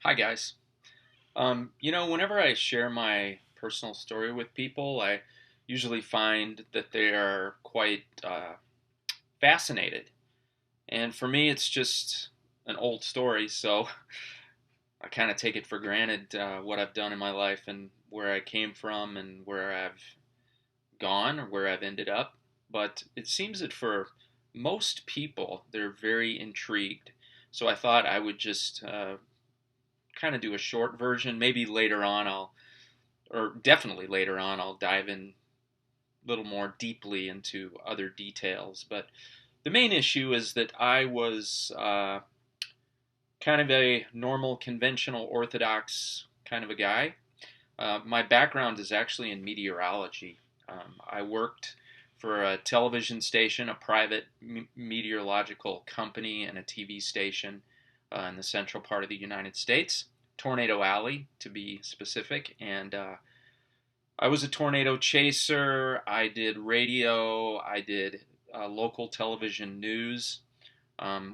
Hi, guys. Whenever I share my personal story with people, I usually find that they are quite fascinated. And for me, it's just an old story, so I kind of take it for granted what I've done in my life and where I came from and where I've gone or where I've ended up. But it seems that for most people, they're very intrigued. So I thought I would just kind of do a short version. Maybe later on or definitely later on, I'll dive in a little more deeply into other details. But the main issue is that I was kind of a normal, conventional, orthodox kind of a guy. My background is actually in meteorology. I worked for a television station, a private meteorological company, and a TV station in the central part of the United States, Tornado Alley to be specific. And I was a tornado chaser. I did radio. I did local television news.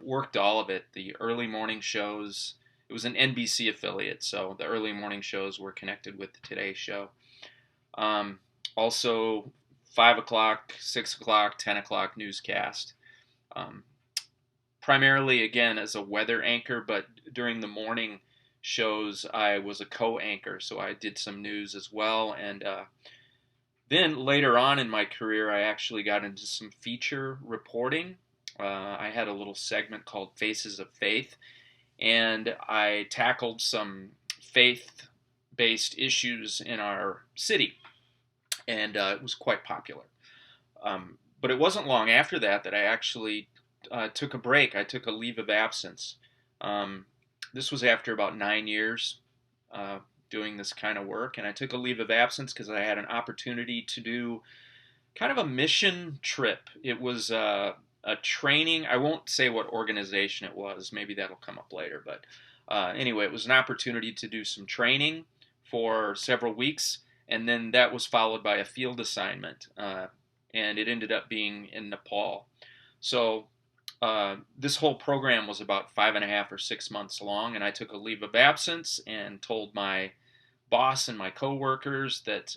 Worked all of it. The early morning shows. It was an NBC affiliate, so the early morning shows were connected with the Today Show. Also, 5 o'clock, 6 o'clock, 10 o'clock newscast. Um, Primarily, again, as a weather anchor, but during the morning shows, I was a co-anchor, so I did some news as well. And then later on in my career, I actually got into some feature reporting. I had a little segment called Faces of Faith, and I tackled some faith based issues in our city, and it was quite popular. But it wasn't long after that I actually took a break. I took a leave of absence. Um, this was after about 9 years uh, doing this kind of work, and I took a leave of absence because I had an opportunity to do kind of a mission trip. It was a training. I won't say what organization it was. Maybe that'll come up later. But anyway, it was an opportunity to do some training for several weeks, and then that was followed by a field assignment, and it ended up being in Nepal. So this whole program was about 5.5 or 6 months long, and I took a leave of absence and told my boss and my coworkers that,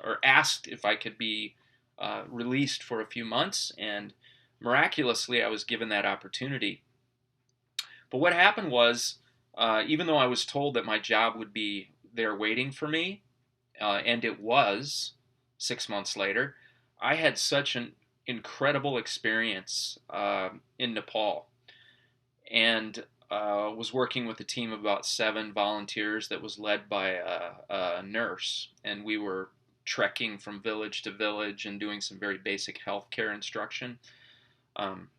or asked if I could be released for a few months, and miraculously, I was given that opportunity. But what happened was, even though I was told that my job would be there waiting for me, and it was 6 months later, I had such an incredible experience in Nepal, and was working with a team of about 7 volunteers that was led by a nurse, and we were trekking from village to village and doing some very basic healthcare instruction. Um,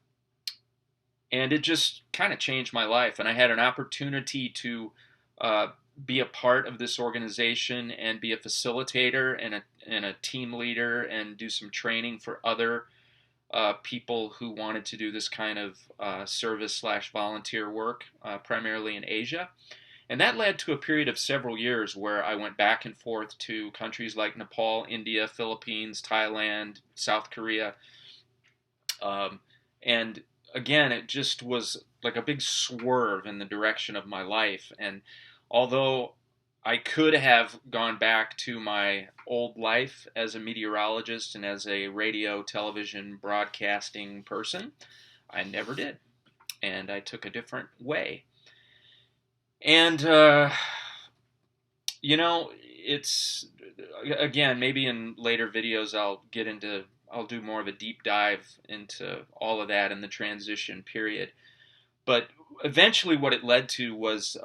and it just kind of changed my life. And I had an opportunity to uh, be a part of this organization and be a facilitator and a team leader and do some training for other people who wanted to do this kind of service slash volunteer work, primarily in Asia. And that led to a period of several years where I went back and forth to countries like Nepal, India, Philippines, Thailand, South Korea. Um, and again, it just was like a big swerve in the direction of my life. And although I could have gone back to my old life as a meteorologist and as a radio, television, broadcasting person, I never did. And I took a different way. And, it's, again, maybe in later videos I'll do more of a deep dive into all of that in the transition period. But eventually, what it led to was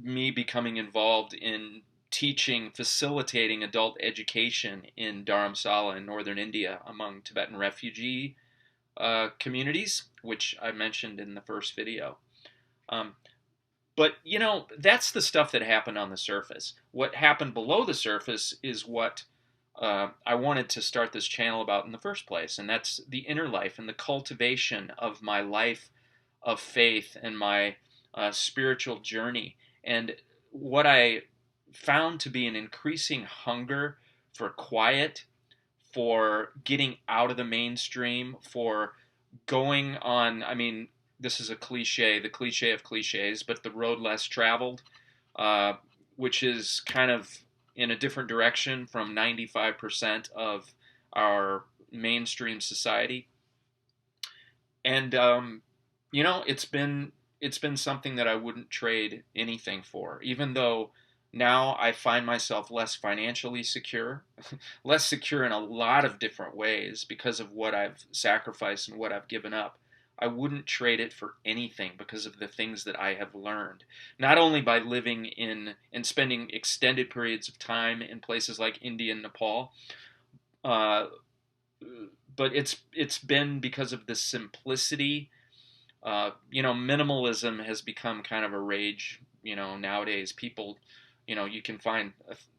me becoming involved in teaching, facilitating adult education in Dharamsala in northern India among Tibetan refugee communities, which I mentioned in the first video. Um, but, that's the stuff that happened on the surface. What happened below the surface is what I wanted to start this channel about in the first place, and that's the inner life and the cultivation of my life of faith and my spiritual journey. And what I found to be an increasing hunger for quiet, for getting out of the mainstream, for going on. I mean, this is a cliche, the cliche of cliches, but the road less traveled, uh, which is kind of in a different direction from 95% of our mainstream society. And it's been something that I wouldn't trade anything for, even though now I find myself less financially secure, less secure in a lot of different ways because of what I've sacrificed and what I've given up. I wouldn't trade it for anything because of the things that I have learned, not only by living in and spending extended periods of time in places like India and Nepal, uh, but it's been because of the simplicity. Minimalism has become kind of a rage. Nowadays people, you can find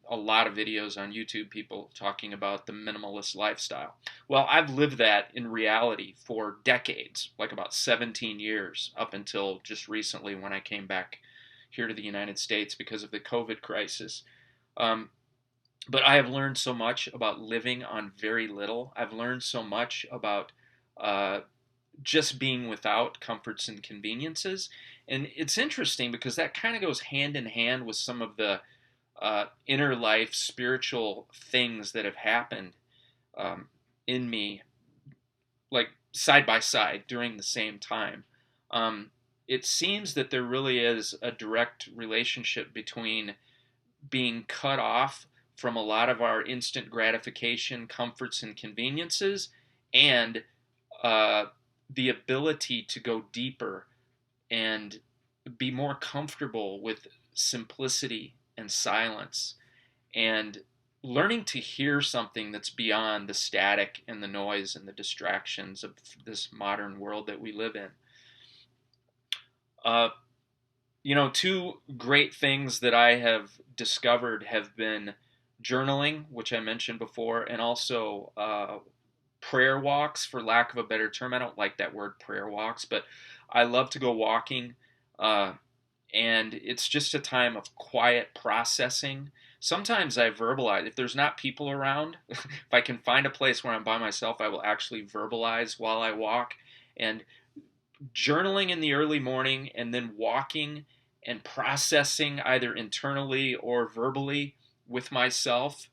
a lot of videos on YouTube, people talking about the minimalist lifestyle. Well, I've lived that in reality for decades, like about 17 years, up until just recently when I came back here to the United States because of the COVID crisis. Um, but I have learned so much about living on very little. I've learned so much about uh, just being without comforts and conveniences. And it's interesting because that kind of goes hand in hand with some of the inner life spiritual things that have happened um, in me, like side by side during the same time. Um, it seems that there really is a direct relationship between being cut off from a lot of our instant gratification, comforts, and conveniences, and uh, the ability to go deeper and be more comfortable with simplicity and silence, and learning to hear something that's beyond the static and the noise and the distractions of this modern world that we live in. Uh, two great things that I have discovered have been journaling, which I mentioned before, and also prayer walks, for lack of a better term. I don't like that word prayer walks, but I love to go walking. Uh, and it's just a time of quiet processing. Sometimes I verbalize. If there's not people around, if I can find a place where I'm by myself, I will actually verbalize while I walk. And journaling in the early morning and then walking and processing either internally or verbally with myself,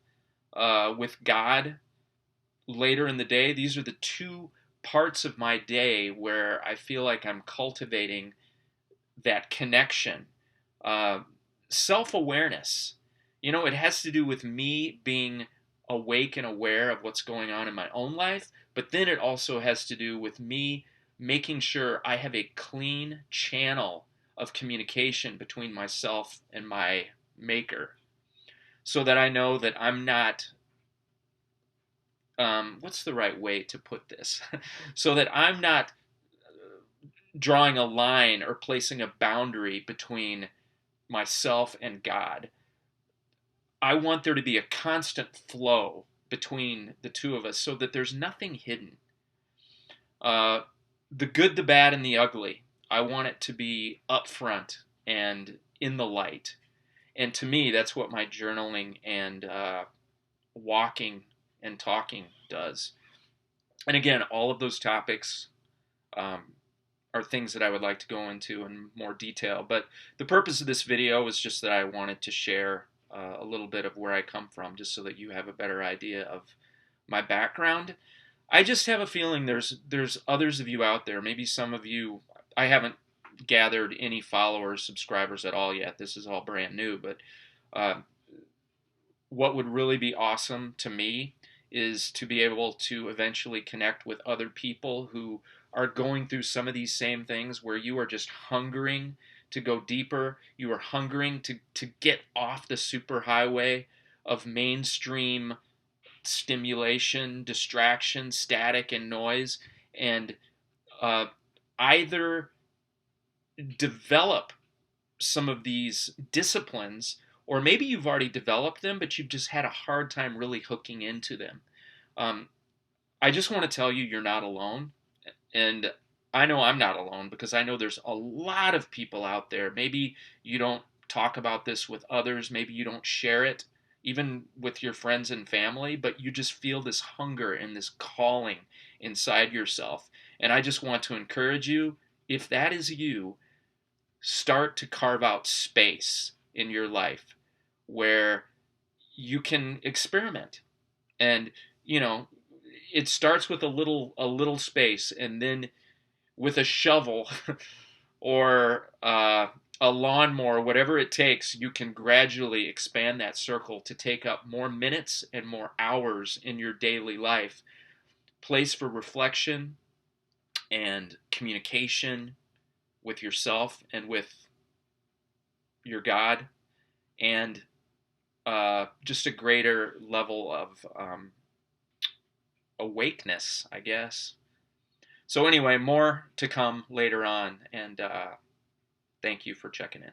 with God later in the day. These are the two parts of my day where I feel like I'm cultivating that connection. Uh, Self awareness. It has to do with me being awake and aware of what's going on in my own life, but then it also has to do with me making sure I have a clean channel of communication between myself and my maker, so that I know that I'm not, what's the right way to put this? So that I'm not drawing a line or placing a boundary between myself and God. I want there to be a constant flow between the two of us so that there's nothing hidden. Uh, the good, the bad, and the ugly. I want it to be upfront and in the light. And to me, that's what my journaling and walking and talking does. And again, all of those topics um, are things that I would like to go into in more detail. But the purpose of this video is just that I wanted to share a little bit of where I come from, just so that you have a better idea of my background. I just have a feeling there's others of you out there. Maybe some of you, I haven't gathered any followers, subscribers at all yet. This is all brand new. But uh, what would really be awesome to me is to be able to eventually connect with other people who are going through some of these same things, where you are just hungering to go deeper. You are hungering to get off the superhighway of mainstream stimulation, distraction, static, and noise, and uh, either develop some of these disciplines, or maybe you've already developed them, but you've just had a hard time really hooking into them. Um, I just want to tell you, you're not alone. And I know I'm not alone, because I know there's a lot of people out there. Maybe you don't talk about this with others. Maybe you don't share it, even with your friends and family, but you just feel this hunger and this calling inside yourself. And I just want to encourage you, if that is you, start to carve out space in your life where you can experiment. And you know, it starts with a little space, and then with a shovel or a lawnmower, whatever it takes, you can gradually expand that circle to take up more minutes and more hours in your daily life. Place for reflection and communication with yourself and with your God, and just a greater level of awakeness, I guess. So, anyway, more to come later on, and thank you for checking in.